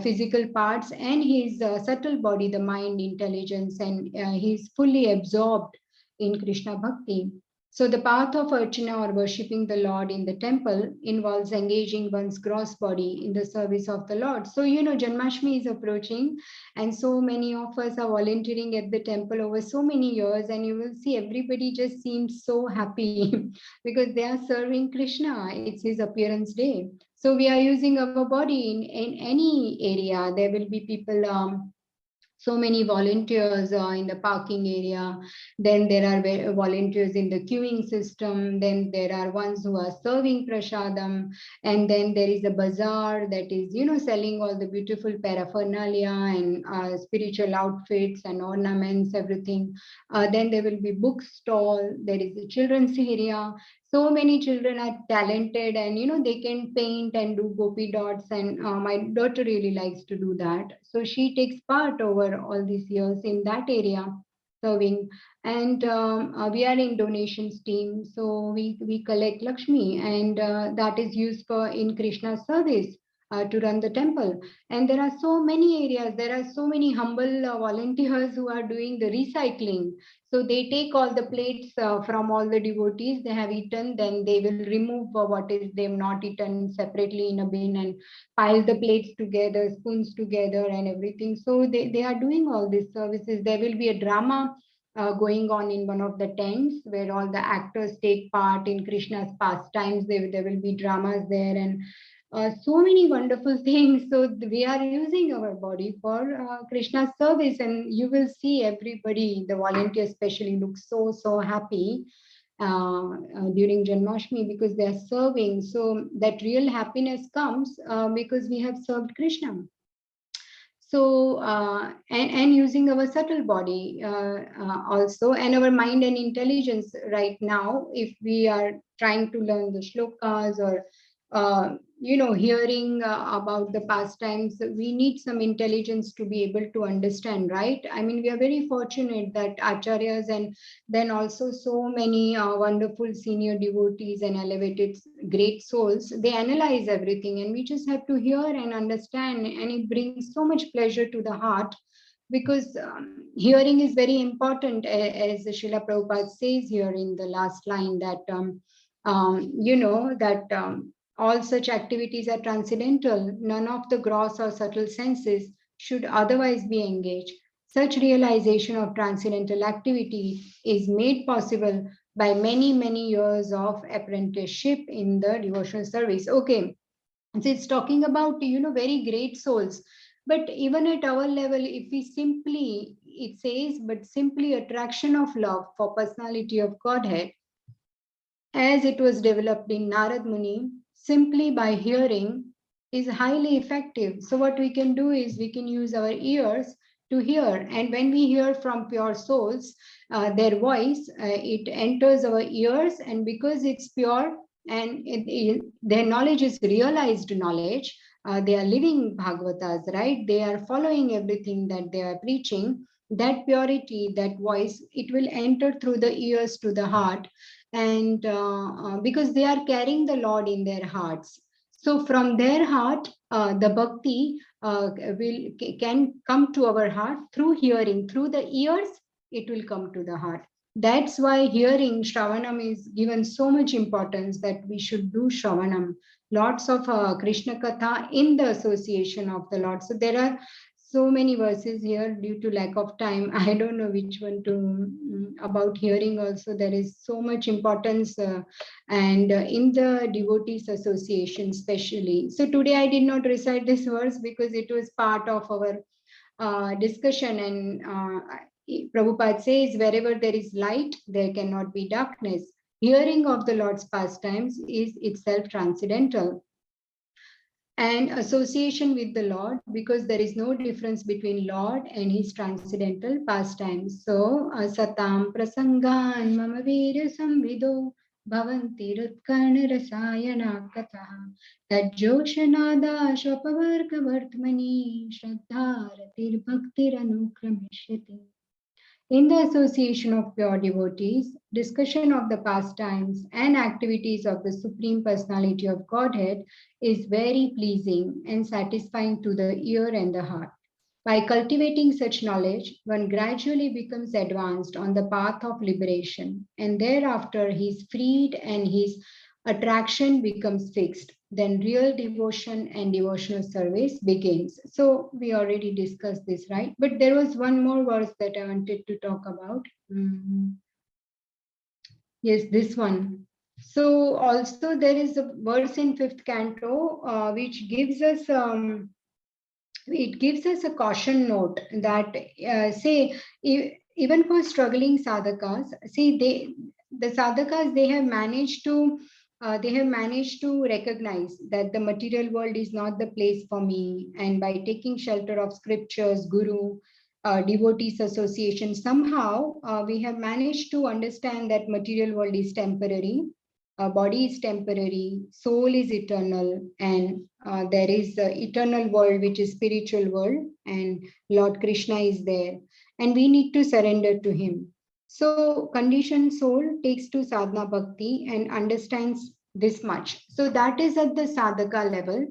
physical parts and his subtle body, the mind, intelligence, and he's fully absorbed in Krishna Bhakti. So the path of Archana or worshipping the Lord in the temple involves engaging one's gross body in the service of the Lord. So, Janmashtami is approaching, and so many of us are volunteering at the temple over so many years, and you will see everybody just seems so happy because they are serving Krishna. It's his appearance day. So we are using our body in any area. There will be people so many volunteers in the parking area. Then there are volunteers in the queuing system. Then there are ones who are serving prasadam. And then there is a bazaar that is, selling all the beautiful paraphernalia and spiritual outfits and ornaments, everything. Then there will be bookstall. There is a children's area. So many children are talented and they can paint and do gopi dots, and my daughter really likes to do that. So she takes part over all these years in that area serving. And we are in donations team, so we collect Lakshmi, and that is used for in Krishna's service. To run the temple. And there are so many areas, there are so many humble volunteers who are doing the recycling. So they take all the plates from all the devotees they have eaten, then they will remove what is they have not eaten separately in a bin and pile the plates together, spoons together and everything. So they are doing all these services. There will be a drama going on in one of the tents where all the actors take part in Krishna's pastimes. There will be dramas there, and so many wonderful things. So we are using our body for Krishna's service, and you will see everybody, the volunteers especially, look so happy during Janmashtami because they are serving. So that real happiness comes because we have served Krishna. So and using our subtle body also, and our mind and intelligence right now, if we are trying to learn the shlokas or hearing about the pastimes, we need some intelligence to be able to understand, right? I mean, we are very fortunate that acharyas and then also so many wonderful senior devotees and elevated great souls, they analyze everything, and we just have to hear and understand, and it brings so much pleasure to the heart, because hearing is very important, as Srila Prabhupada says here in the last line, that all such activities are transcendental. None of the gross or subtle senses should otherwise be engaged. Such realization of transcendental activity is made possible by many years of apprenticeship in the devotional service. Okay, so it's talking about very great souls. But even at our level, if we simply, it says, but simply attraction of love for personality of Godhead, as it was developed in Narad Muni, simply by hearing is highly effective. So what we can do is we can use our ears to hear. And when we hear from pure souls, their voice, it enters our ears, and because it's pure and their knowledge is realized knowledge, they are living Bhagavatas, right? They are following everything that they are preaching. That purity, that voice, it will enter through the ears to the heart, and because they are carrying the Lord in their hearts. So from their heart, the bhakti can come to our heart through hearing, through the ears, it will come to the heart. That's why hearing Shravanam is given so much importance, that we should do Shravanam. Lots of Krishna Katha in the association of the Lord. So there are so many verses here. Due to lack of time, I don't know which one to about hearing. Also, there is so much importance and in the devotees association especially. So today I did not recite this verse because it was part of our discussion, and Prabhupada says, wherever there is light, there cannot be darkness. Hearing of the Lord's pastimes is itself transcendental. And association with the Lord, because there is no difference between Lord and his transcendental pastimes. So, satam prasangan mama veera samvido भवन्तिरुत्कर्णरसायना कथः तज्जोषनादाशोपवर्गवर्त्मनि श्रद्धारतिर्भक्तिरनुक्रमिष्यति. In the association of pure devotees, discussion of the pastimes and activities of the Supreme Personality of Godhead is very pleasing and satisfying to the ear and the heart. By cultivating such knowledge, one gradually becomes advanced on the path of liberation, and thereafter he is freed and his attraction becomes fixed. Then real devotion and devotional service begins. So we already discussed this, right? But there was one more verse that I wanted to talk about. Yes, this one. So also there is a verse in 5th canto which gives us a caution note that even for struggling sadhakas, the sadhakas they have managed to recognize that the material world is not the place for me, and by taking shelter of scriptures, guru, devotees association, somehow we have managed to understand that material world is temporary, body is temporary, soul is eternal, and there is the eternal world, which is spiritual world, and Lord Krishna is there, and we need to surrender to him. So conditioned soul takes to sadhana bhakti and understands this much. So that is at the sadhaka level.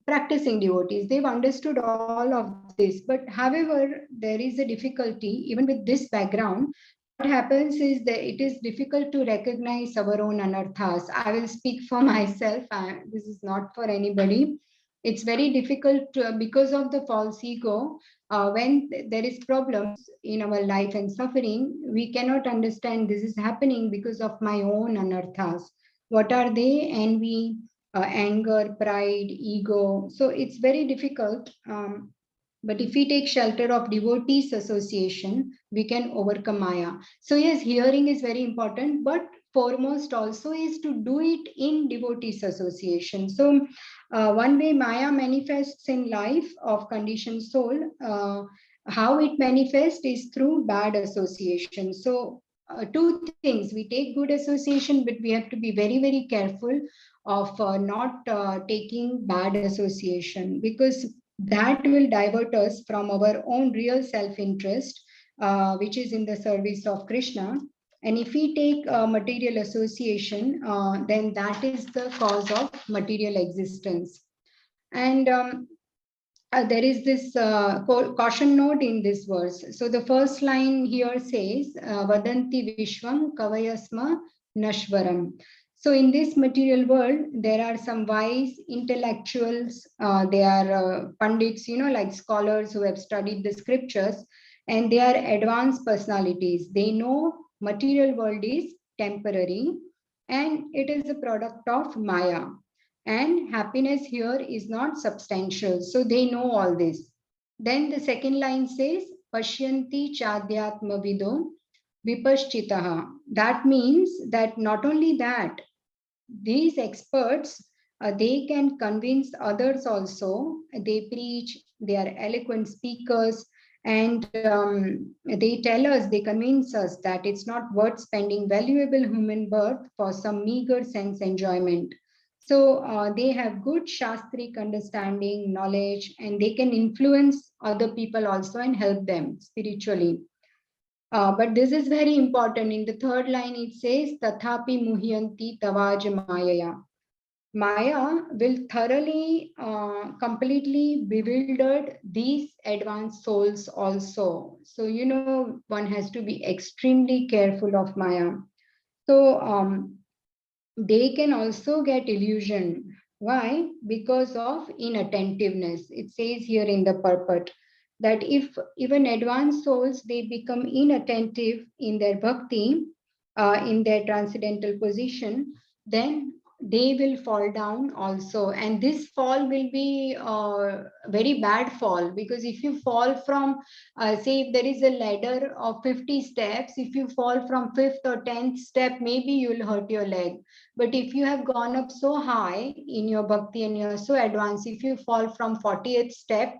Practicing devotees, they've understood all of this, but however, there is a difficulty even with this background. What happens is that it is difficult to recognize our own anarthas. I will speak for myself. This is not for anybody. It's very difficult because of the false ego. When there is problems in our life and suffering, we cannot understand this is happening because of my own anarthas. What are they? Envy, anger, pride, ego. So it's very difficult. But if we take shelter of devotees association, we can overcome Maya. So yes, hearing is very important, but foremost also is to do it in devotees association. So one way Maya manifests in life of conditioned soul, how it manifests is through bad association. So two things, we take good association, but we have to be very, very careful of not taking bad association, because that will divert us from our own real self-interest, which is in the service of Krishna. And if we take material association, then that is the cause of material existence. And there is this caution note in this verse. So the first line here says, Vadanti Vishwam Kavayasma Nashvaram. So in this material world, there are some wise intellectuals, they are pandits, like scholars who have studied the scriptures, and they are advanced personalities. They know material world is temporary and it is a product of Maya. And happiness here is not substantial. So they know all this. Then the second line says, Pashyanti Chadyatma Vido Vipaschitaha. That means that not only that, these experts, they can convince others also. They preach, they are eloquent speakers, and they tell us, they convince us that it's not worth spending valuable human birth for some meager sense enjoyment. So they have good shastric understanding, knowledge, and they can influence other people also and help them spiritually. But this is very important. In the third line, it says, Tathapi muhyanti tavaj mayaya. Maya will thoroughly, completely bewildered these advanced souls also. So, one has to be extremely careful of Maya. So, they can also get illusion. Why? Because of inattentiveness. It says here in the purport that if even advanced souls, they become inattentive in their bhakti, in their transcendental position, then they will fall down also. And this fall will be a very bad fall, because if you fall from, say if there is a ladder of 50 steps, if you fall from 5th or 10th step, maybe you will hurt your leg. But if you have gone up so high in your bhakti and you're so advanced, if you fall from 40th step,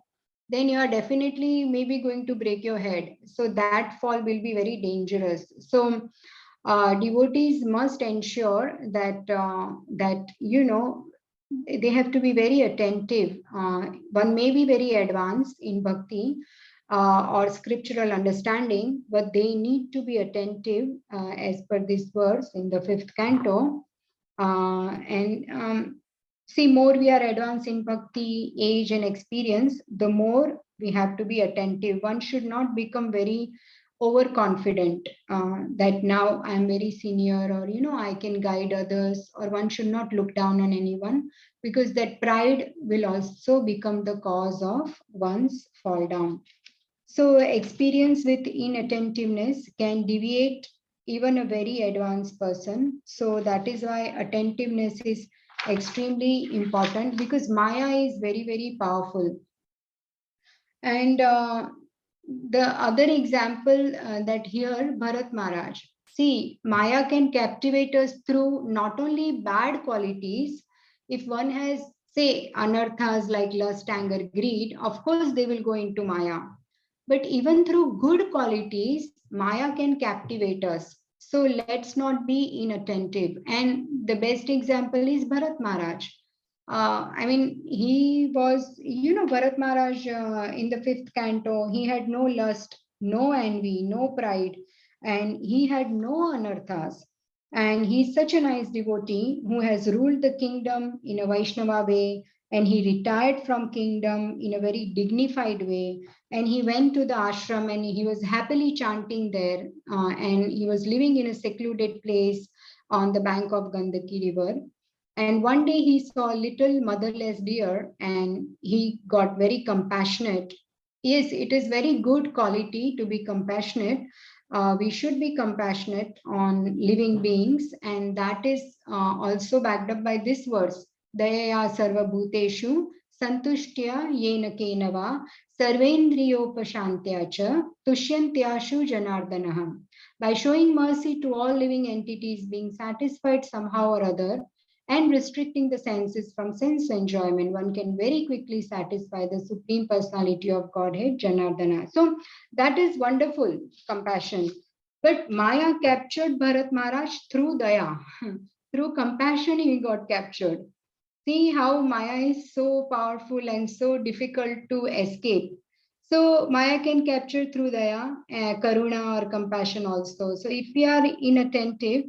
then you are definitely maybe going to break your head. So that fall will be very dangerous. So Devotees must ensure that they have to be very attentive. One may be very advanced in bhakti or scriptural understanding, but they need to be attentive as per this verse in the 5th canto. See, more we are advanced in bhakti, age and experience, the more we have to be attentive. One should not become very overconfident that now I'm very senior, or I can guide others, or one should not look down on anyone, because that pride will also become the cause of one's fall down. So experience with inattentiveness can deviate even a very advanced person. So that is why attentiveness is extremely important, because Maya is very, very powerful. And the other example that here, Bharat Maharaj. See, Maya can captivate us through not only bad qualities. If one has, say, anarthas like lust, anger, greed, of course they will go into Maya. But even through good qualities, Maya can captivate us. So let's not be inattentive. And the best example is Bharat Maharaj. I mean, he was, Bharat Maharaj in the 5th canto, he had no lust, no envy, no pride, and he had no anarthas. And he's such a nice devotee who has ruled the kingdom in a Vaishnava way, and he retired from kingdom in a very dignified way, and he went to the ashram and he was happily chanting there, and he was living in a secluded place on the bank of Gandaki river. And one day he saw a little motherless deer and he got very compassionate. Yes, it is very good quality to be compassionate. We should be compassionate on living beings, and that is also backed up by this verse. Dayaya sarva bhuteshu santushtya yena kenava sarvendriyopashantya cha tushyantyashu janardanah. By showing mercy to all living entities, being satisfied somehow or other, and restricting the senses from sense enjoyment, one can very quickly satisfy the Supreme Personality of Godhead, Janardana. So that is wonderful compassion. But Maya captured Bharat Maharaj through daya. Through compassion, he got captured. See how Maya is so powerful and so difficult to escape. So Maya can capture through daya, karuna or compassion also. So if we are inattentive,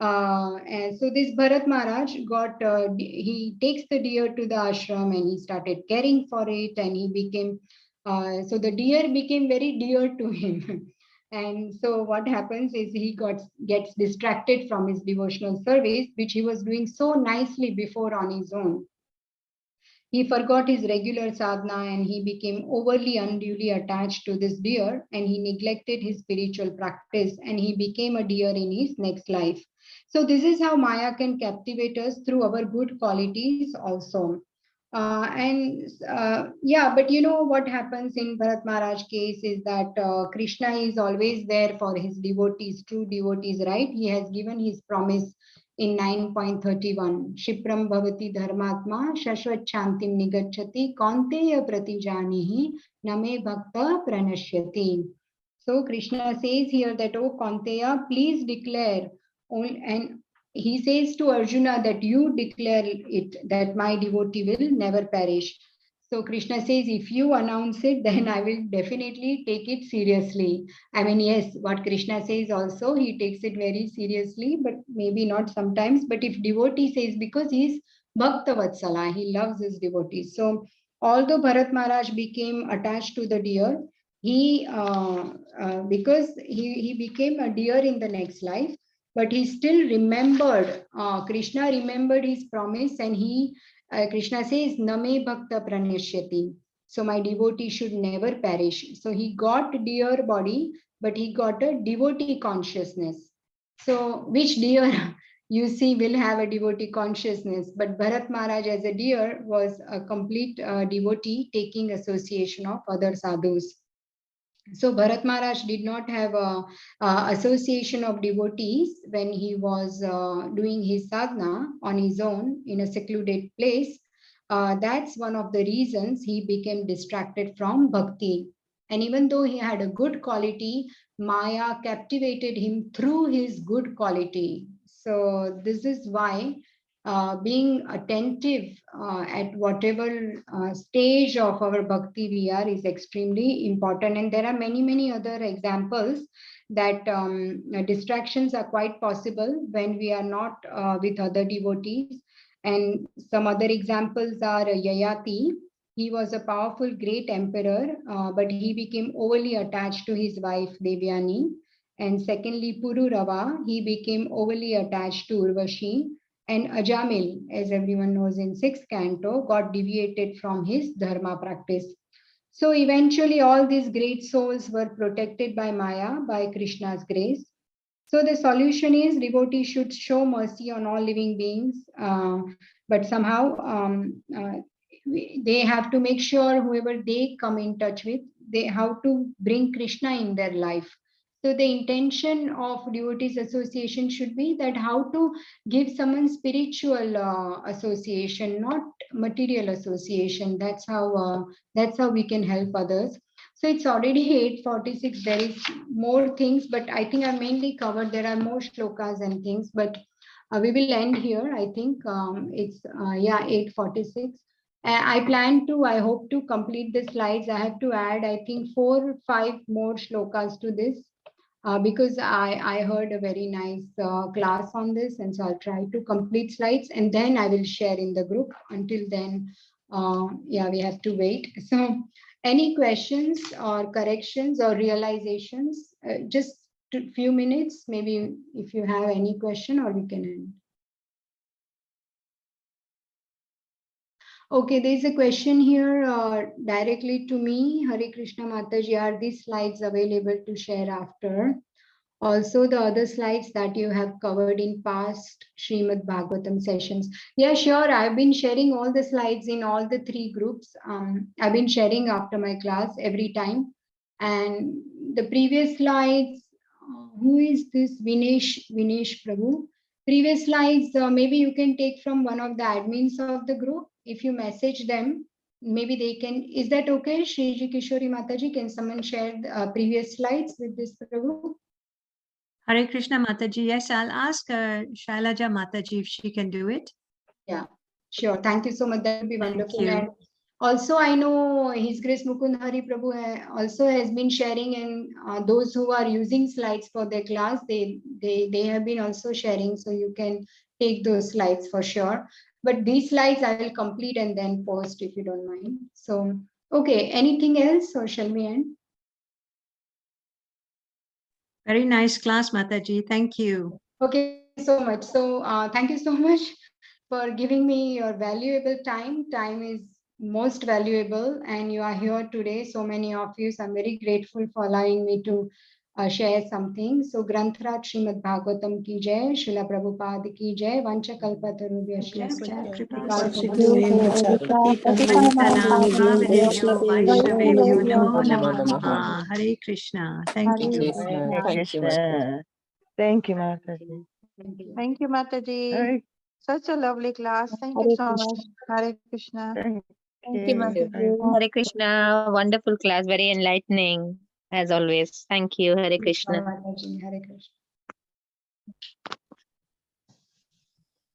and so this Bharat Maharaj he takes the deer to the ashram and he started caring for it, and he became, so the deer became very dear to him. And so what happens is he gets distracted from his devotional service, which he was doing so nicely before on his own. He forgot his regular sadhana and he became overly unduly attached to this deer, and he neglected his spiritual practice and he became a deer in his next life. So this is how Maya can captivate us through our good qualities also. Yeah, but what happens in Bharat Maharaj case is that Krishna is always there for his devotees, true devotees, right? He has given his promise in 9.31. Shipram bhavati dharmatma shashvat shantim nigacchati kaunteya pratijanihi name bhakta pranashyati. So Krishna says here that, oh Kaunteya, please declare, and he says to Arjuna that you declare it, that my devotee will never perish. So Krishna says, if you announce it, then I will definitely take it seriously. I mean, yes, what Krishna says also, he takes it very seriously, but maybe not sometimes. But if devotee says, because he is Bhakta Vatsala, he loves his devotees. So although Bharat Maharaj became attached to the deer, because he became a deer in the next life, but he still remembered, Krishna remembered his promise, and Krishna says, Name Bhakta Pranashyati. So my devotee should never perish. So he got deer body, but he got a devotee consciousness. So which deer you see will have a devotee consciousness? But Bharat Maharaj as a deer was a complete devotee, taking association of other sadhus. So Bharat Maharaj did not have a association of devotees when he was doing his sadhana on his own in a secluded place. That's one of the reasons he became distracted from bhakti. And even though he had a good quality, Maya captivated him through his good quality. So this is why being attentive at whatever stage of our bhakti we are is extremely important. And there are many, many other examples that distractions are quite possible when we are not with other devotees. And some other examples are Yayati. He was a powerful, great emperor, but he became overly attached to his wife Devyani. And secondly, Pururava, he became overly attached to Urvashi. And Ajamil, as everyone knows in 6th canto, got deviated from his dharma practice. So eventually all these great souls were protected by Maya, by Krishna's grace. So the solution is devotees should show mercy on all living beings, but somehow they have to make sure whoever they come in touch with, they have to bring Krishna in their life. So the intention of devotees association should be that how to give someone spiritual association, not material association. That's how we can help others. So it's already 8:46. There is more things, but I think I mainly covered. There are more shlokas and things, but we will end here. I think it's 8:46. I plan to, I hope to complete the slides. I have to add, I think 4 or 5 more shlokas to this because I heard a very nice class on this, and so I'll try to complete slides and then I will share in the group. Until then, we have to wait. So any questions or corrections or realizations, just a few minutes, maybe if you have any question, or we can end. Okay, there is a question here directly to me. Hare Krishna Mataji, are these slides available to share after? Also, the other slides that you have covered in past Srimad Bhagavatam sessions. Yeah, sure. I've been sharing all the slides in all the 3 groups. I've been sharing after my class every time. And the previous slides, who is this Vinesh Prabhu? Previous slides, maybe you can take from one of the admins of the group. If you message them, maybe they can. Is that okay? Shriji Kishori Mataji, can someone share the previous slides with this Prabhu? Hare Krishna Mataji. Yes, I'll ask Shailaja Mataji if she can do it. Yeah, sure. Thank you so much. That would be Thank wonderful. you. And also, I know His Grace Mukund Hari Prabhu also has been sharing, and those who are using slides for their class, they have been also sharing. So you can take those slides for sure. But these slides I will complete and then post if you don't mind. So, okay, anything else or shall we end? Very nice class, Mataji. Thank you. Okay, so much. So thank you so much for giving me your valuable time. Time is most valuable, and you are here today, so many of you. So I'm very grateful for allowing me to share something. So Granthrat Srimad Bhagavatam ki jai, Srila Prabhupada ki jai, Vancha Kalpatarubhyascha, Vaishnavebhyo Namo Namaha. Hare Krishna. Thank you. Hare Krishna. Thank you, Mataji. Thank you, Mataji. Hare Such a lovely class. Thank you so much. Hare Krishna. Thank Thank you, you. Mataji. Hare Krishna. Wonderful class. Very enlightening as always. Thank you. Hare Krishna. Hare Krishna.